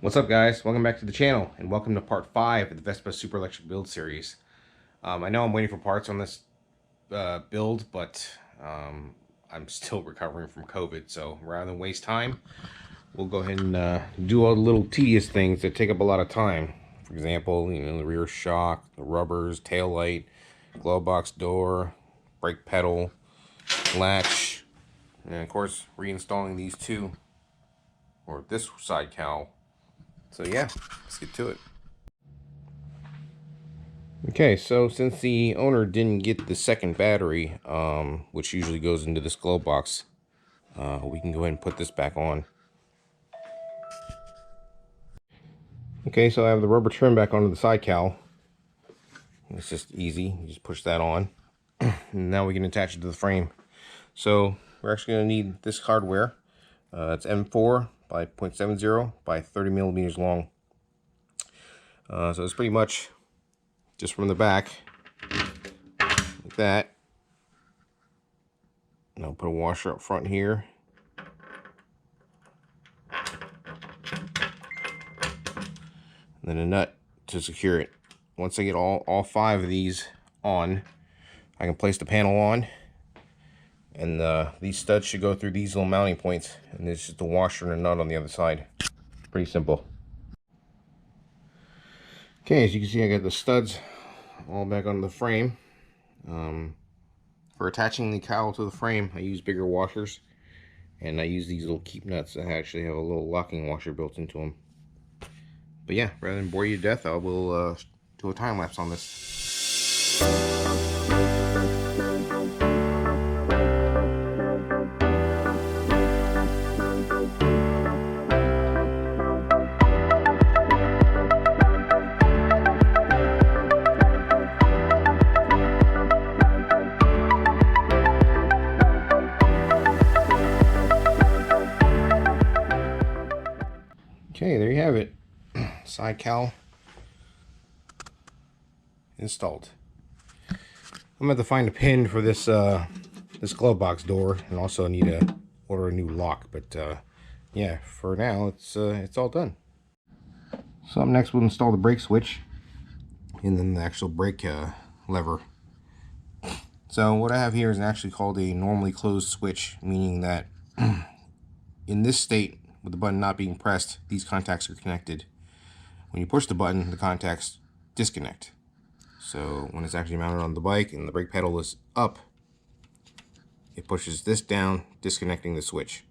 What's up, guys? Welcome back to the channel, and welcome to part 5 of the Vespa Super Electric build series. I know I'm waiting for parts on this build, but I'm still recovering from COVID, so rather than waste time, we'll go ahead and do all the little tedious things that take up a lot of time. For example, the rear shock, the rubbers, tail light, glove box door, brake pedal, latch, and of course reinstalling these two, or this side cowl. So yeah, let's get to it. Okay, so since the owner didn't get the second battery, which usually goes into this glove box, we can go ahead and put this back on. Okay, so I have the rubber trim back onto the side cowl. It's just easy, you just push that on. And now we can attach it to the frame. So we're actually going to need this hardware. It's M4 by 0.70 by 30 millimeters long. So it's pretty much just from the back, like that. And I'll put a washer up front here. And then a nut to secure it. Once I get all 5 of these on, I can place the panel on. And these studs should go through these little mounting points. And there's just a washer and a nut on the other side. Pretty simple. Okay, as you can see, I got the studs all back on the frame. For attaching the cowl to the frame, I use bigger washers, and I use these little keep nuts that actually have a little locking washer built into them. But yeah, rather than bore you to death, I will do a time lapse on this. Okay, there you have it. Side cowl installed. I'm gonna have to find a pin for this this glove box door, and also need to order a new lock. But yeah, for now it's all done. So up next, we'll install the brake switch and then the actual brake lever. So what I have here is actually called a normally closed switch, meaning that in this state, with the button not being pressed, these contacts are connected. When you push the button, the contacts disconnect. So when it's actually mounted on the bike and the brake pedal is up, it pushes this down, disconnecting the switch.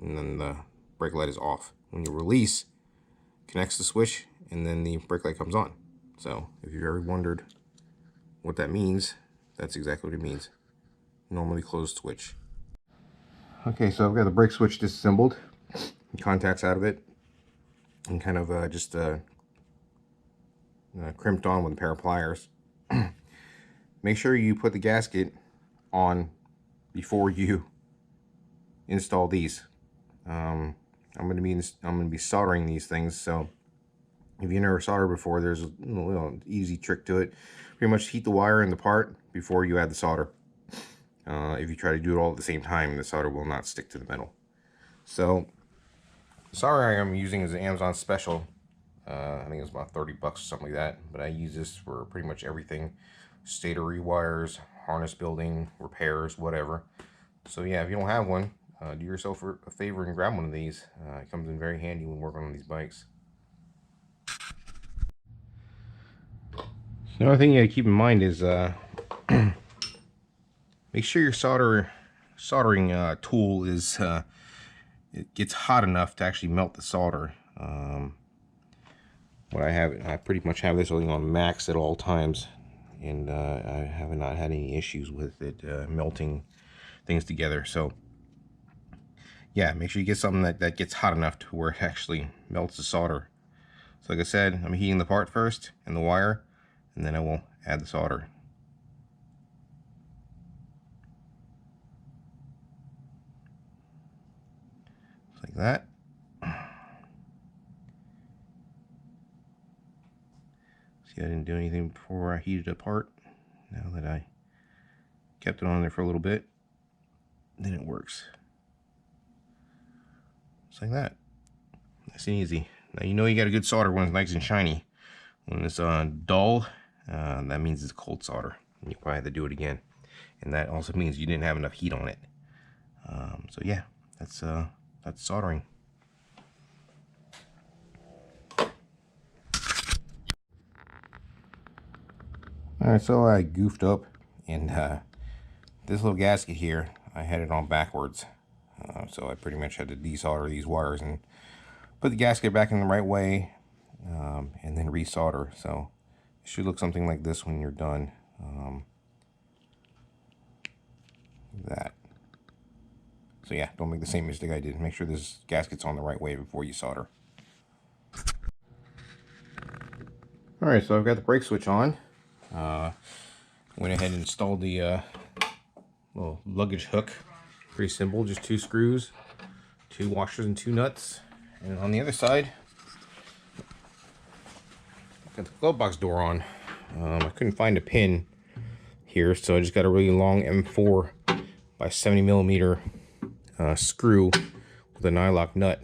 And then the brake light is off. When you release, it connects the switch, and then the brake light comes on. So if you've ever wondered what that means, that's exactly what it means. Normally closed switch. Okay, so I've got the brake switch disassembled, contacts out of it, and kind of just crimped on with a pair of pliers. Make sure you put the gasket on before you install these. I'm going to be soldering these things, so if you never soldered before, there's a little easy trick to it. Pretty much heat the wire in the part before you add the solder. If you try to do it all at the same time, the solder will not stick to the metal. So the solder I'm using is an Amazon special. I think it's about 30 bucks or something like that. But I use this for pretty much everything. Stator rewires, harness building, repairs, whatever. So yeah, if you don't have one, do yourself a favor and grab one of these. It comes in very handy when working on these bikes. Another thing you gotta keep in mind is make sure your soldering tool is it gets hot enough to actually melt the solder. What I pretty much have this on max at all times, and I have not had any issues with it melting things together. So yeah, make sure you get something that gets hot enough to where it actually melts the solder. So like I said, I'm heating the part first and the wire, and then I will add the solder. Like that. See, I didn't do anything before I heated it apart. Now that I kept it on there for a little bit, then it works. Just like that. Nice and easy. Now you know you got a good solder when it's nice and shiny. When it's dull, that means it's cold solder. You probably have to do it again. And that also means you didn't have enough heat on it. So yeah, that's soldering. Alright, so I goofed up, and this little gasket here, I had it on backwards. So I pretty much had to desolder these wires and put the gasket back in the right way, and then resolder. So it should look something like this when you're done. That. So yeah, don't make the same mistake I did. Make sure this gasket's on the right way before you solder. Alright, so I've got the brake switch on. Went ahead and installed the little luggage hook. Pretty simple, just 2 screws, 2 washers and 2 nuts. And on the other side, got the glove box door on. I couldn't find a pin here, so I just got a really long M4 by 70 millimeter screw with a nylock nut.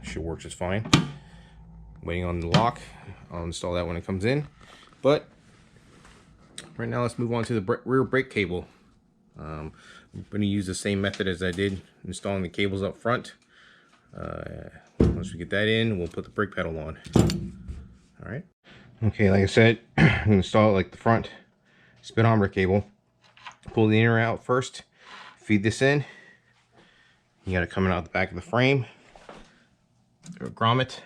Should work just fine. Waiting on the lock. I'll install that when it comes in. But right now, let's move on to the rear brake cable. I'm going to use the same method as I did installing the cables up front. Once we get that in, we'll put the brake pedal on. Alright. Okay, like I said, I'm going to install it like the front speedometer cable. Pull the inner out first. Feed this in. You got it coming out the back of the frame. Or grommet.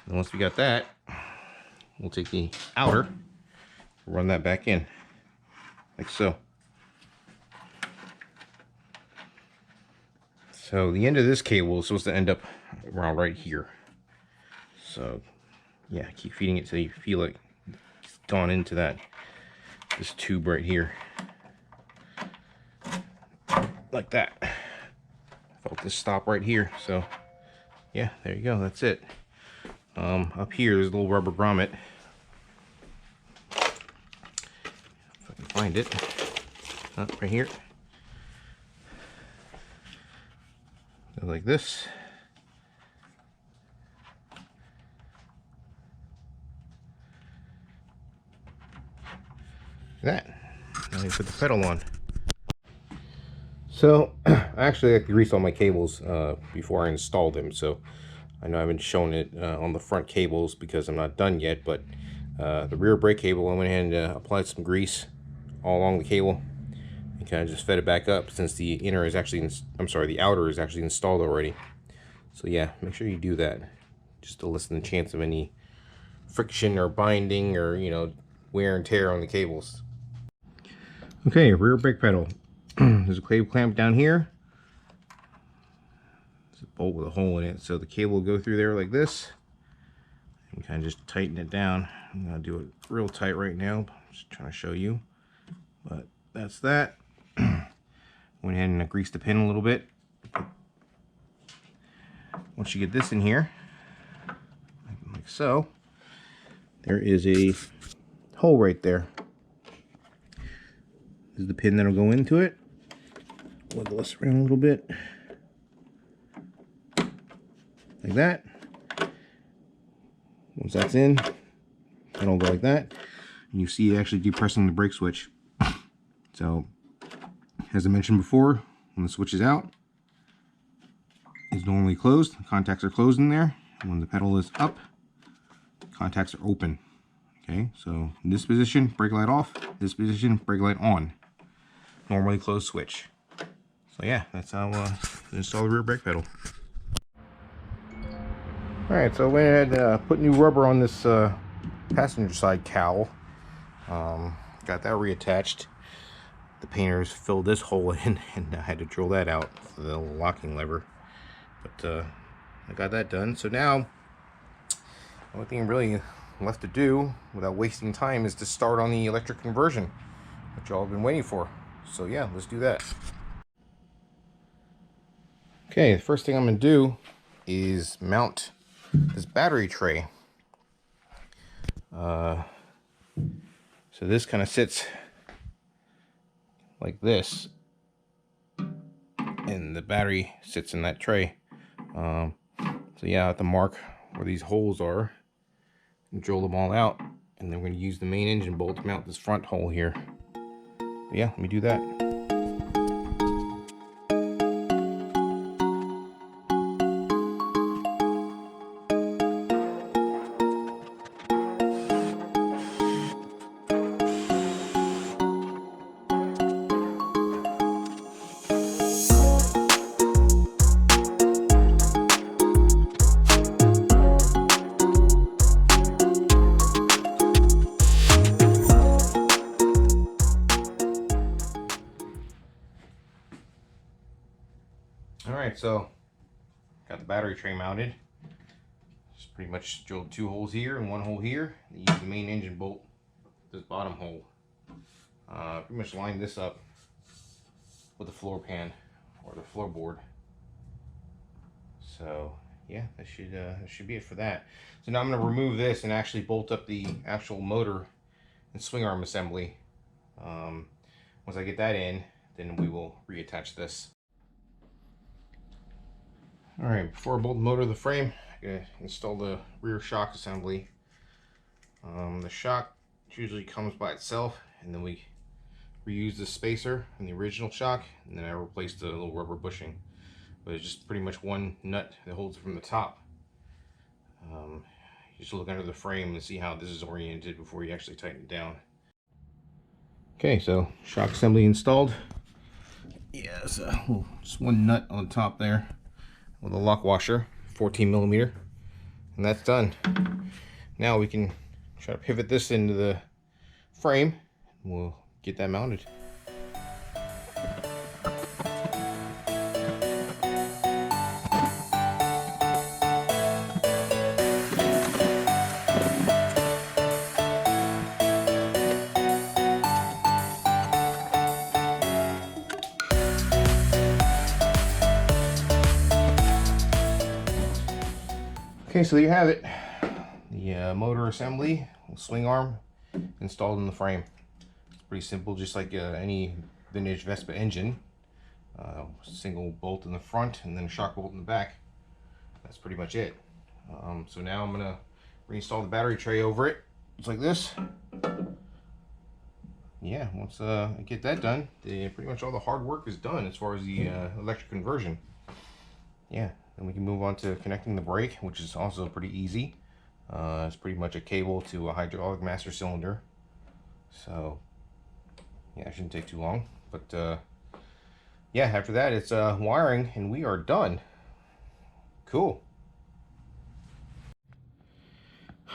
And once we got that, we'll take the outer, run that back in, like so. So the end of this cable is supposed to end up around right here. So yeah, keep feeding it till you feel like it's gone into this tube right here. Like that. Felt this stop right here. So yeah, there you go, that's it. Up here there's a little rubber grommet. If I can find it. Right here. Go like this. That. Now you put the pedal on. So actually I had to grease all my cables before I installed them, so I know I haven't shown it on the front cables because I'm not done yet, but the rear brake cable, I went ahead and applied some grease all along the cable and kind of just fed it back up, since the inner is actually, the outer is actually installed already. So yeah, make sure you do that, just to lessen the chance of any friction or binding or, you know, wear and tear on the cables. Okay, rear brake pedal. There's a cable clamp down here. There's a bolt with a hole in it, so the cable will go through there like this. And kind of just tighten it down. I'm gonna do it real tight right now. Just trying to show you, but that's that. Went ahead and greased the pin a little bit. Once you get this in here, like so, there is a hole right there. This is the pin that'll go into it. Wiggle this around a little bit, like that. Once that's in, it'll go like that, and you see it actually depressing the brake switch. So, as I mentioned before, when the switch is out, it's normally closed. The contacts are closed in there. And when the pedal is up, contacts are open. Okay, so in this position, brake light off. This position, brake light on. Normally closed switch. So yeah, that's how you install the rear brake pedal. Alright, so I went ahead and put new rubber on this passenger side cowl. Got that reattached. The painters filled this hole in, and I had to drill that out for the locking lever. But I got that done. So now, the only thing really left to do without wasting time is to start on the electric conversion, which y'all have been waiting for. So yeah, let's do that. Okay, the first thing I'm going to do is mount this battery tray. So this kind of sits like this, and the battery sits in that tray. So yeah, I have to mark where these holes are and drill them all out, and then we're going to use the main engine bolt to mount this front hole here. But yeah, let me do that. Alright, so got the battery tray mounted. Just pretty much drilled 2 holes here and 1 hole here. Use the main engine bolt, this bottom hole. Pretty much lined this up with the floor pan or the floorboard. So yeah, that should be it for that. So now I'm going to remove this and actually bolt up the actual motor and swing arm assembly. Once I get that in, then we will reattach this. Alright, before I bolt the motor to the frame, I'm going to install the rear shock assembly. The shock usually comes by itself, and then we reuse the spacer in the original shock, and then I replaced the little rubber bushing. But it's just pretty much one nut that holds it from the top. You just look under the frame and see how this is oriented before you actually tighten it down. Okay, so shock assembly installed. Yeah, so just one nut on top there with a lock washer, 14mm, and that's done. Now we can try to pivot this into the frame, and we'll get that mounted. Okay, so there you have it. The motor assembly, swing arm, installed in the frame. It's pretty simple, just like any vintage Vespa engine. Single bolt in the front and then a shock bolt in the back. That's pretty much it. So now I'm gonna reinstall the battery tray over it. It's like this. Yeah, once I get that done, pretty much all the hard work is done as far as the electric conversion. Yeah. Then we can move on to connecting the brake, which is also pretty easy. It's pretty much a cable to a hydraulic master cylinder. So, yeah, it shouldn't take too long. But, yeah, after that, it's wiring, and we are done. Cool.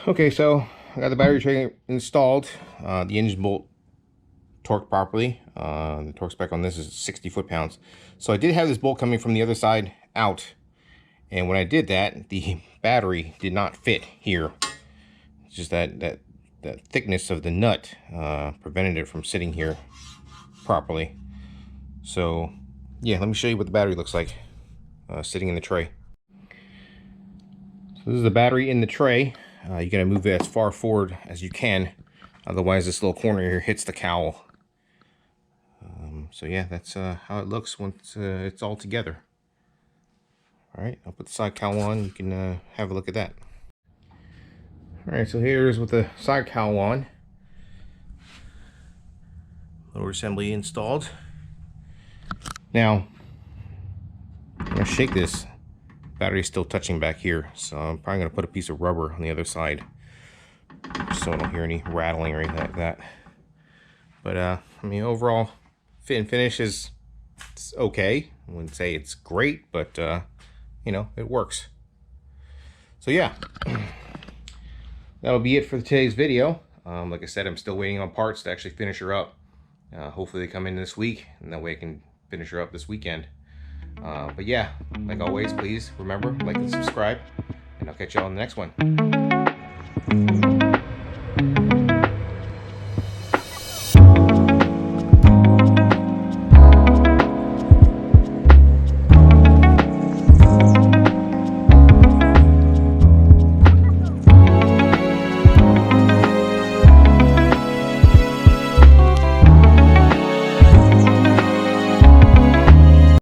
Okay, so I got the battery tray installed. The engine bolt torqued properly. The torque spec on this is 60 foot-pounds. So I did have this bolt coming from the other side out. And when I did that, the battery did not fit here. It's just that thickness of the nut prevented it from sitting here properly. So yeah, let me show you what the battery looks like sitting in the tray. So this is the battery in the tray. You gotta move it as far forward as you can, otherwise this little corner here hits the cowl. So yeah, that's how it looks once it's all together. Alright, I'll put the side cowl on. You can have a look at that. Alright, so here's with the side cowl on. Lower assembly installed. Now, I'm going to shake this. Battery's still touching back here, so I'm probably going to put a piece of rubber on the other side so I don't hear any rattling or anything like that. But, I mean, overall, fit and finish is okay. I wouldn't say it's great, but you know, it works. So yeah, that'll be it for today's video. Like I said, I'm still waiting on parts to actually finish her up. Hopefully they come in this week, and that way I can finish her up this weekend. But yeah, like always, please remember, like and subscribe, and I'll catch y'all on the next one.